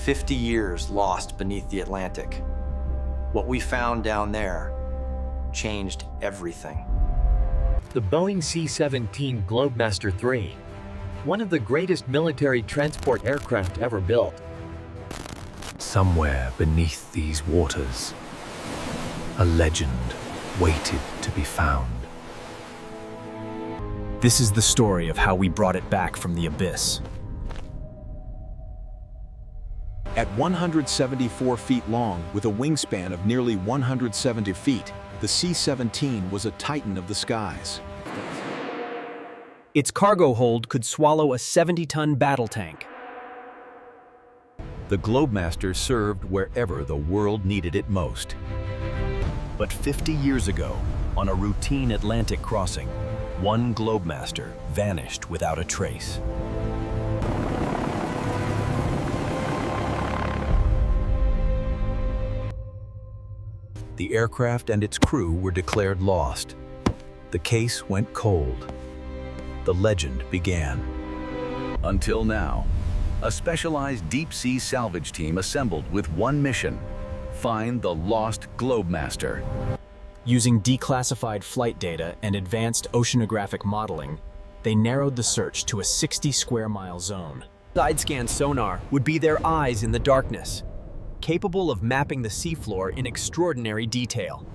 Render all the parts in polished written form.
50 years lost beneath the Atlantic. What we found down there changed everything. The Boeing C-17 Globemaster III, one of the greatest military transport aircraft ever built. Somewhere beneath these waters, a legend waited to be found. This is the story of how we brought it back from the abyss. At 174 feet long, with a wingspan of nearly 170 feet, the C-17 was a titan of the skies. Its cargo hold could swallow a 70-ton battle tank. The Globemaster served wherever the world needed it most. But 50 years ago, on a routine Atlantic crossing, one Globemaster vanished without a trace. The aircraft and its crew were declared lost. The case went cold. The legend began. Until now, a specialized deep-sea salvage team assembled with one mission: find the lost Globemaster. Using declassified flight data and advanced oceanographic modeling, they narrowed the search to a 60-square-mile zone. Side-scan sonar would be their eyes in the darkness, capable of mapping the seafloor in extraordinary detail.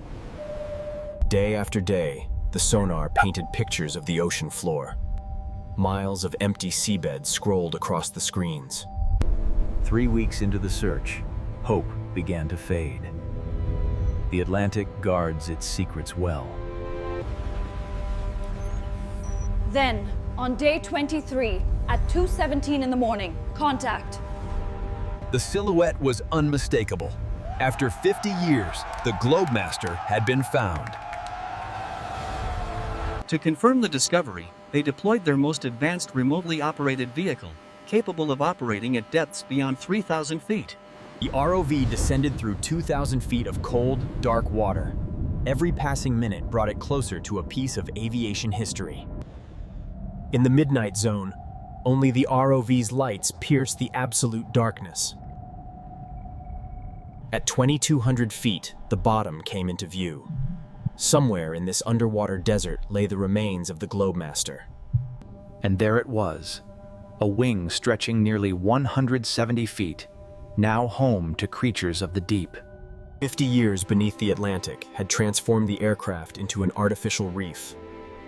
Day after day, the sonar painted pictures of the ocean floor. Miles of empty seabed scrolled across the screens. 3 weeks into the search, hope began to fade. The Atlantic guards its secrets well. Then, on day 23, at 2:17 in the morning, contact. The silhouette was unmistakable. After 50 years, the Globemaster had been found. To confirm the discovery, they deployed their most advanced remotely operated vehicle, capable of operating at depths beyond 3,000 feet. The ROV descended through 2,000 feet of cold, dark water. Every passing minute brought it closer to a piece of aviation history. In the midnight zone, only the ROV's lights pierced the absolute darkness. At 2,200 feet, the bottom came into view. Somewhere in this underwater desert lay the remains of the Globemaster. And there it was, a wing stretching nearly 170 feet, now home to creatures of the deep. 50 years beneath the Atlantic had transformed the aircraft into an artificial reef,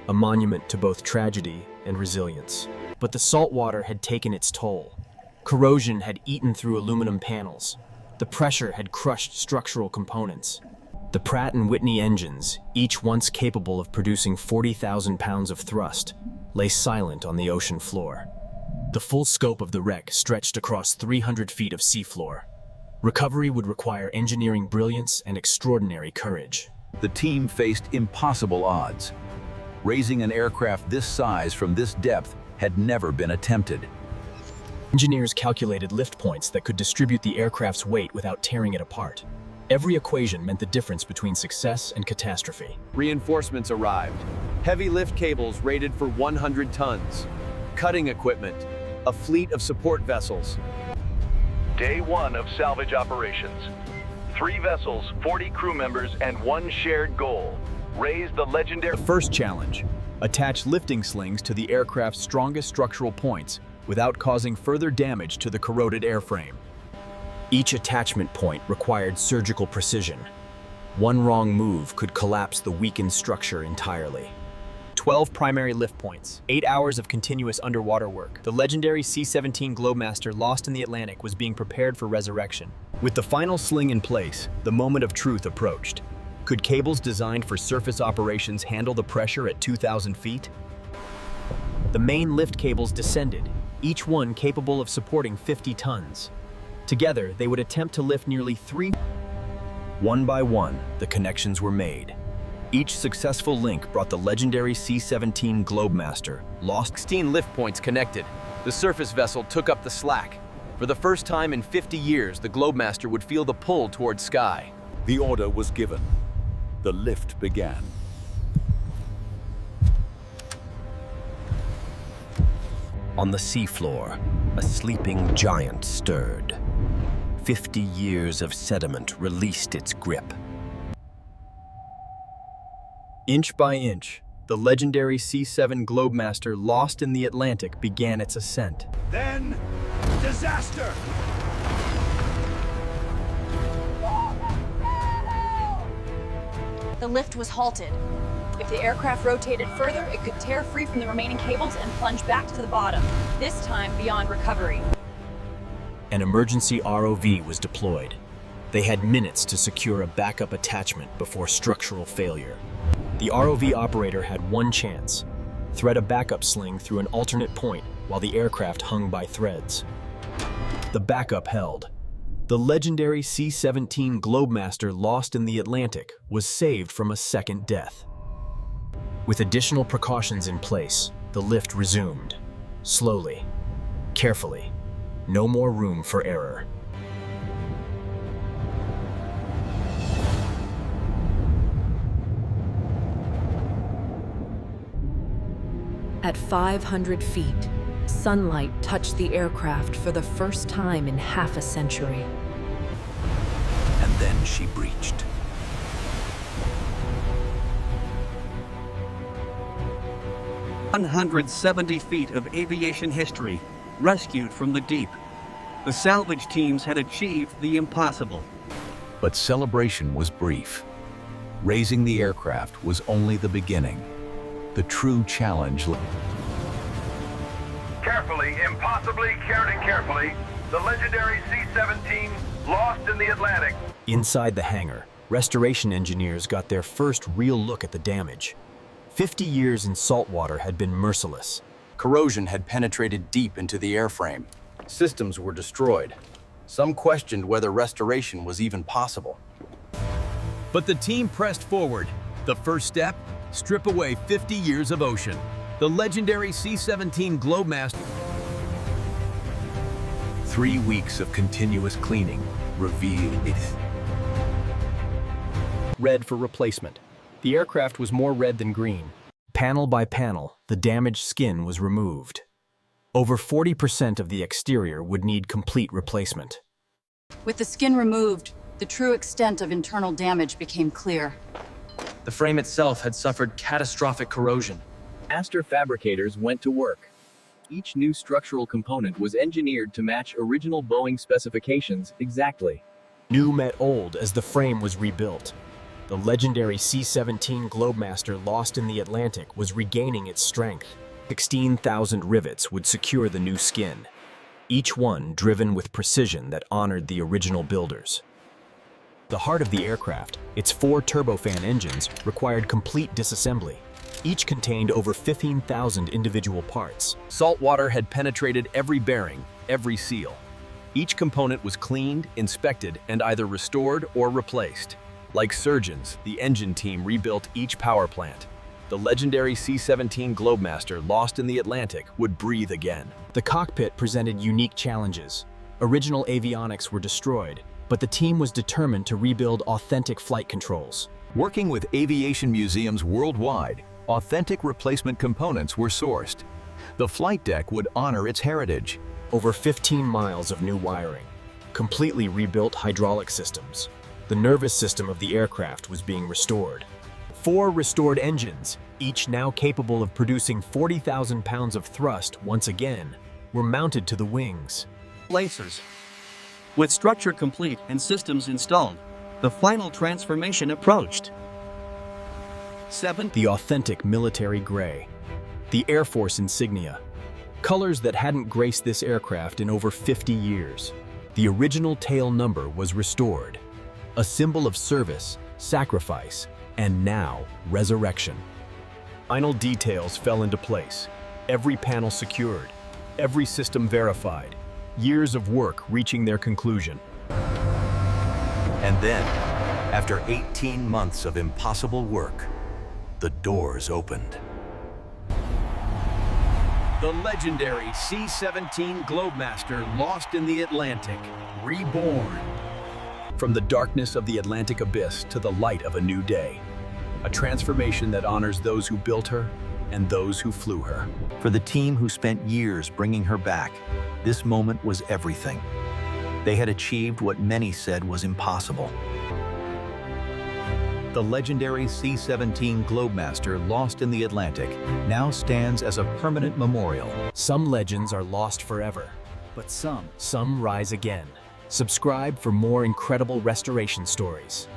a monument to both tragedy and resilience. But the saltwater had taken its toll. Corrosion had eaten through aluminum panels. The pressure had crushed structural components. The Pratt & Whitney engines, each once capable of producing 40,000 pounds of thrust, lay silent on the ocean floor. The full scope of the wreck stretched across 300 feet of seafloor. Recovery would require engineering brilliance and extraordinary courage. The team faced impossible odds. Raising an aircraft this size from this depth had never been attempted. Engineers calculated lift points that could distribute the aircraft's weight without tearing it apart. Every equation meant the difference between success and catastrophe. Reinforcements arrived. Heavy lift cables rated for 100 tons. Cutting equipment. A fleet of support vessels. Day 1 of salvage operations. 3 vessels, 40 crew members, and one shared goal: raise the legendary... The first challenge: attach lifting slings to the aircraft's strongest structural points without causing further damage to the corroded airframe. Each attachment point required surgical precision. One wrong move could collapse the weakened structure entirely. 12 primary lift points, 8 hours of continuous underwater work. The legendary C-17 Globemaster lost in the Atlantic was being prepared for resurrection. With the final sling in place, the moment of truth approached. Could cables designed for surface operations handle the pressure at 2,000 feet? The main lift cables descended, each one capable of supporting 50 tons. Together, they would attempt to lift nearly 3. One by one, the connections were made. Each successful link brought the legendary C-17 Globemaster lost. 16 lift points connected. The surface vessel took up the slack. For the first time in 50 years, the Globemaster would feel the pull toward sky. The order was given. The lift began. On the seafloor, a sleeping giant stirred. 50 years of sediment released its grip. Inch by inch, the legendary C-17 Globemaster lost in the Atlantic began its ascent. Then, disaster! The lift was halted. If the aircraft rotated further, it could tear free from the remaining cables and plunge back to the bottom, this time beyond recovery. An emergency ROV was deployed. They had minutes to secure a backup attachment before structural failure. The ROV operator had one chance: thread a backup sling through an alternate point while the aircraft hung by threads. The backup held. The legendary C-17 Globemaster lost in the Atlantic was saved from a second death. With additional precautions in place, the lift resumed. Slowly, carefully, no more room for error. At 500 feet, sunlight touched the aircraft for the first time in half a century. And then she breached. One 170 feet of aviation history, rescued from the deep. The salvage teams had achieved the impossible. But celebration was brief. Raising the aircraft was only the beginning. The true challenge. Carefully, impossibly, carefully, the legendary C-17 lost in the Atlantic. Inside the hangar, restoration engineers got their first real look at the damage. 50 years in saltwater had been merciless. Corrosion had penetrated deep into the airframe. Systems were destroyed. Some questioned whether restoration was even possible. But the team pressed forward. The first step? Strip away 50 years of ocean. The legendary C-17 Globemaster. 3 weeks of continuous cleaning revealed it. Red for replacement. The aircraft was more red than green. Panel by panel, the damaged skin was removed. Over 40% of the exterior would need complete replacement. With the skin removed, the true extent of internal damage became clear. The frame itself had suffered catastrophic corrosion. Master fabricators went to work. Each new structural component was engineered to match original Boeing specifications exactly. New met old as the frame was rebuilt. The legendary C-17 Globemaster lost in the Atlantic was regaining its strength. 16,000 rivets would secure the new skin, each one driven with precision that honored the original builders. The heart of the aircraft, its 4 turbofan engines, required complete disassembly. Each contained over 15,000 individual parts. Saltwater had penetrated every bearing, every seal. Each component was cleaned, inspected, and either restored or replaced. Like surgeons, the engine team rebuilt each power plant. The legendary C-17 Globemaster, lost in the Atlantic, would breathe again. The cockpit presented unique challenges. Original avionics were destroyed, but the team was determined to rebuild authentic flight controls. Working with aviation museums worldwide, authentic replacement components were sourced. The flight deck would honor its heritage. Over 15 miles of new wiring, completely rebuilt hydraulic systems. The nervous system of the aircraft was being restored. 4 restored engines, each now capable of producing 40,000 pounds of thrust once again, were mounted to the wings. Placers. With structure complete and systems installed, the final transformation approached. 7. The authentic military gray. The Air Force insignia. Colors that hadn't graced this aircraft in over 50 years. The original tail number was restored. A symbol of service, sacrifice, and now resurrection. Final details fell into place. Every panel secured, every system verified. Years of work reaching their conclusion. And then, after 18 months of impossible work, the doors opened. The legendary C-17 Globemaster, lost in the Atlantic, reborn. From the darkness of the Atlantic abyss to the light of a new day. A transformation that honors those who built her and those who flew her. For the team who spent years bringing her back, this moment was everything. They had achieved what many said was impossible. The legendary C-17 Globemaster, lost in the Atlantic, now stands as a permanent memorial. Some legends are lost forever, but some rise again. Subscribe for more incredible restoration stories.